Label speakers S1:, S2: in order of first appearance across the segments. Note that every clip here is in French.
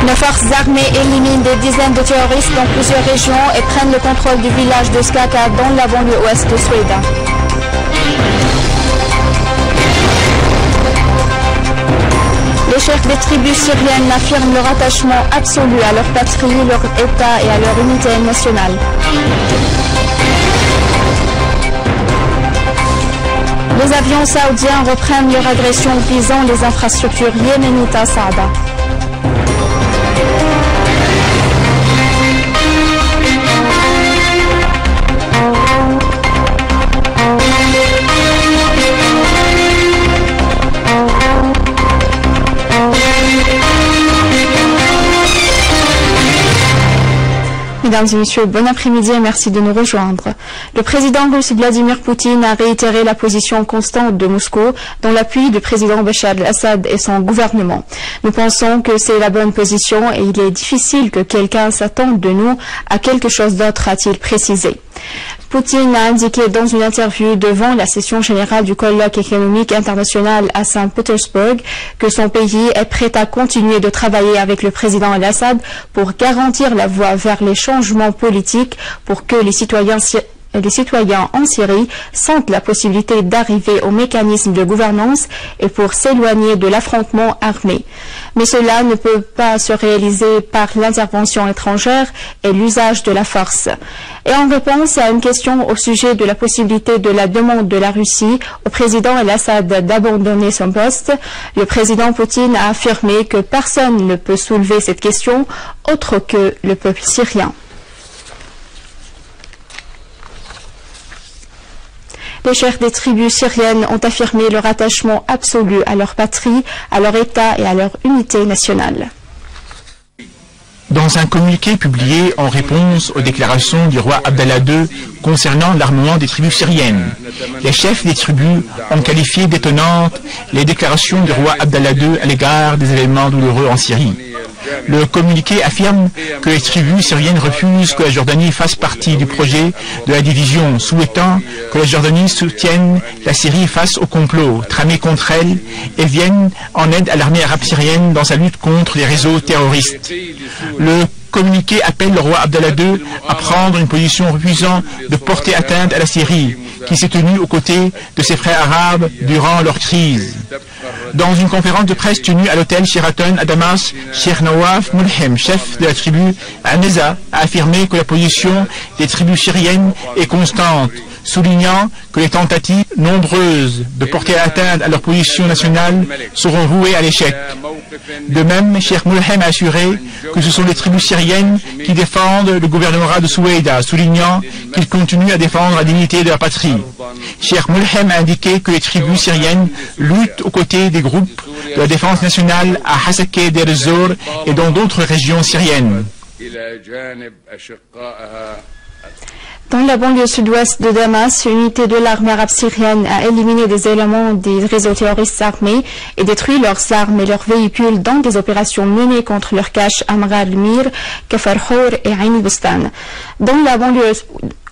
S1: Nos forces armées éliminent des dizaines de terroristes dans plusieurs régions et prennent le contrôle du village de Skaka dans la banlieue ouest de Soueïda. Les chefs des tribus syriennes affirment leur attachement absolu à leur patrie, leur État et à leur unité nationale. Les avions saoudiens reprennent leur agression visant les infrastructures yéménites à Saada. Mesdames et messieurs, bon après-midi et merci de nous rejoindre. Le président russe Vladimir Poutine a réitéré la position constante de Moscou dans l'appui du président Bachar al-Assad et son gouvernement. Nous pensons que c'est la bonne position et il est difficile que quelqu'un s'attende de nous à quelque chose d'autre, a-t-il précisé. Poutine a indiqué dans une interview devant la session générale du colloque économique international à Saint-Pétersbourg que son pays est prêt à continuer de travailler avec le président al-Assad pour garantir la voie vers les changements politiques pour que les citoyens en Syrie sentent la possibilité d'arriver au mécanisme de gouvernance et pour s'éloigner de l'affrontement armé. Mais cela ne peut pas se réaliser par l'intervention étrangère et l'usage de la force. Et en réponse à une question au sujet de la possibilité de la demande de la Russie au président al-Assad d'abandonner son poste, le président Poutine a affirmé que personne ne peut soulever cette question autre que le peuple syrien. Les chefs des tribus syriennes ont affirmé leur attachement absolu à leur patrie, à leur État et à leur unité nationale.
S2: Dans un communiqué publié en réponse aux déclarations du roi Abdallah II concernant l'armement des tribus syriennes, les chefs des tribus ont qualifié d'étonnantes les déclarations du roi Abdallah II à l'égard des événements douloureux en Syrie. Le communiqué affirme que les tribus syriennes refusent que la Jordanie fasse partie du projet de la division, souhaitant que la Jordanie soutienne la Syrie face au complot tramé contre elle et vienne en aide à l'armée arabe syrienne dans sa lutte contre les réseaux terroristes. Le communiqué appelle le roi Abdallah II à prendre une position refusant de porter atteinte à la Syrie, qui s'est tenue aux côtés de ses frères arabes durant leur crise. Dans une conférence de presse tenue à l'hôtel Sheraton à Damas, Cheikh Nawaf Mulhem, chef de la tribu Aneza, a affirmé que la position des tribus syriennes est constante, soulignant que les tentatives nombreuses de porter atteinte à leur position nationale seront vouées à l'échec. De même, Cheikh Mulhem a assuré que ce sont les tribus syriennes qui défendent le gouvernorat de Soueïda, soulignant qu'ils continuent à défendre la dignité de la patrie. Cheikh Mulhem a indiqué que les tribus syriennes luttent aux côtés des groupes de la défense nationale à Hasakeh, Deir ez-Zor et dans d'autres régions syriennes.
S1: Dans la banlieue sud-ouest de Damas, une unité de l'armée arabe syrienne a éliminé des éléments des réseaux terroristes armés et détruit leurs armes et leurs véhicules dans des opérations menées contre leurs caches Amra al-Mir, Kafar Hour et Ain Bustan. Dans la banlieue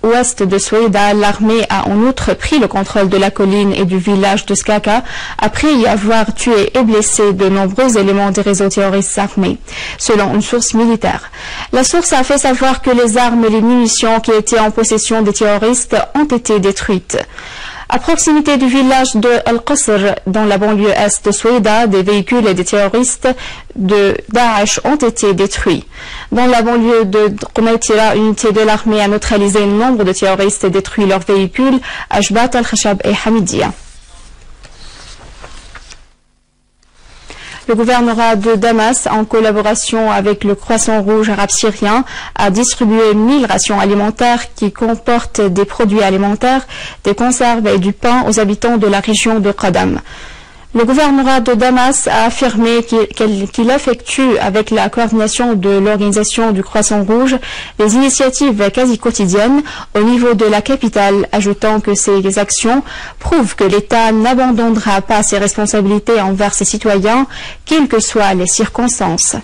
S1: ouest de Soueïda, l'armée a en outre pris le contrôle de la colline et du village de Skaka après y avoir tué et blessé de nombreux éléments des réseaux terroristes armés, selon une source militaire. La source a fait savoir que les armes et les munitions qui étaient en possession des terroristes ont été détruites. À proximité du village de Al-Qasr, dans la banlieue est de Soueïda, des véhicules et des terroristes de Daesh ont été détruits. Dans la banlieue de Qoumaitira, une unité de l'armée a neutralisé un nombre de terroristes et détruit leurs véhicules à Jbat al-Khashab et Hamidia. Le gouvernorat de Damas, en collaboration avec le Croissant Rouge arabe syrien, a distribué 1000 rations alimentaires qui comportent des produits alimentaires, des conserves et du pain aux habitants de la région de Qadam. Le gouvernorat de Damas a affirmé qu'il effectue, avec la coordination de l'organisation du Croissant Rouge, des initiatives quasi quotidiennes au niveau de la capitale, ajoutant que ces actions prouvent que l'État n'abandonnera pas ses responsabilités envers ses citoyens, quelles que soient les circonstances.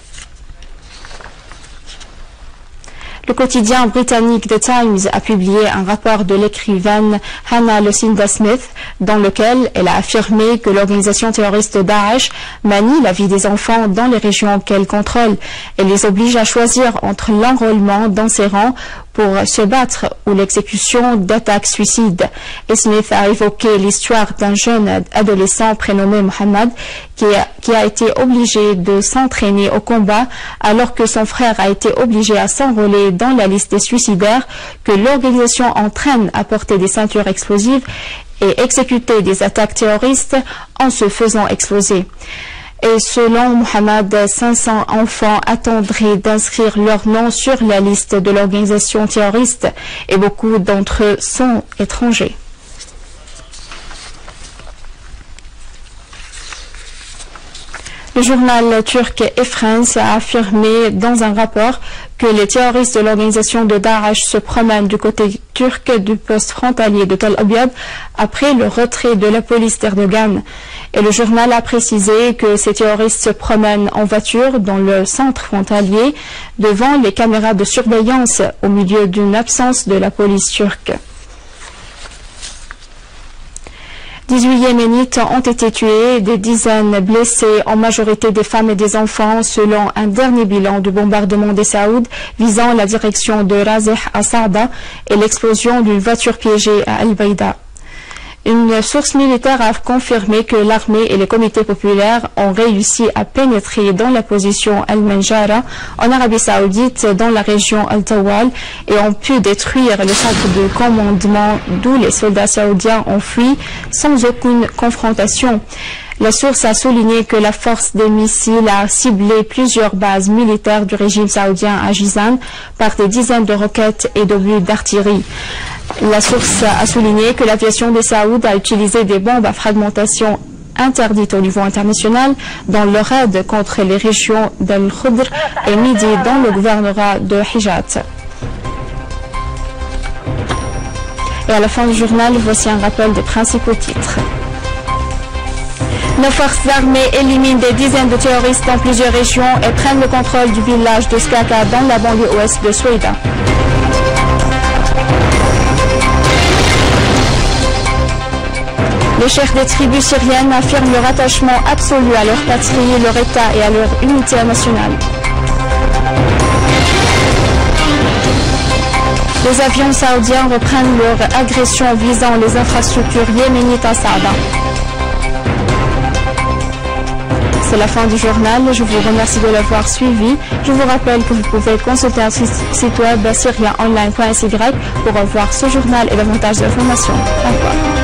S1: Le quotidien britannique The Times a publié un rapport de l'écrivaine Hannah Lucinda Smith dans lequel elle a affirmé que l'organisation terroriste Daesh manie la vie des enfants dans les régions qu'elle contrôle et les oblige à choisir entre l'enrôlement dans ses rangs pour se battre ou l'exécution d'attaques suicides. Et Smith a évoqué l'histoire d'un jeune adolescent prénommé Mohammed qui a été obligé de s'entraîner au combat alors que son frère a été obligé à s'enrôler dans la liste des suicidaires que l'organisation entraîne à porter des ceintures explosives et exécuter des attaques terroristes en se faisant exploser. Et selon Mohammed, 500 enfants attendraient d'inscrire leur nom sur la liste de l'organisation terroriste et beaucoup d'entre eux sont étrangers. Le journal turc Efrens a affirmé dans un rapport que les terroristes de l'organisation de Daesh se promènent du côté turc du poste frontalier de Tel Abyad après le retrait de la police d'Erdogan. Et le journal a précisé que ces terroristes se promènent en voiture dans le centre frontalier devant les caméras de surveillance au milieu d'une absence de la police turque. 18 Yéménites ont été tués, des dizaines blessés, en majorité des femmes et des enfants, selon un dernier bilan du bombardement des Saouds visant la direction de Razeh à Saada et l'explosion d'une voiture piégée à Al-Baïda. Une source militaire a confirmé que l'armée et les comités populaires ont réussi à pénétrer dans la position Al-Manjara en Arabie Saoudite dans la région Al-Tawal et ont pu détruire le centre de commandement d'où les soldats saoudiens ont fui sans aucune confrontation. La source a souligné que la force des missiles a ciblé plusieurs bases militaires du régime saoudien à Jizan par des dizaines de roquettes et d'obus d'artillerie. La source a souligné que l'aviation des Saouds a utilisé des bombes à fragmentation interdites au niveau international dans le raid contre les régions d'Al-Khudr et Midi dans le gouvernorat de Hijaz. Et à la fin du journal, voici un rappel des principaux titres. Nos forces armées éliminent des dizaines de terroristes dans plusieurs régions et prennent le contrôle du village de Skaka dans la banlieue ouest de Soueïda. Les chefs des tribus syriennes affirment leur attachement absolu à leur patrie, leur État et à leur unité nationale. Les avions saoudiens reprennent leur agression visant les infrastructures yéménites à Saada. C'est la fin du journal. Je vous remercie de l'avoir suivi. Je vous rappelle que vous pouvez consulter un site web syriaonline.sy pour revoir ce journal et davantage d'informations. Au revoir.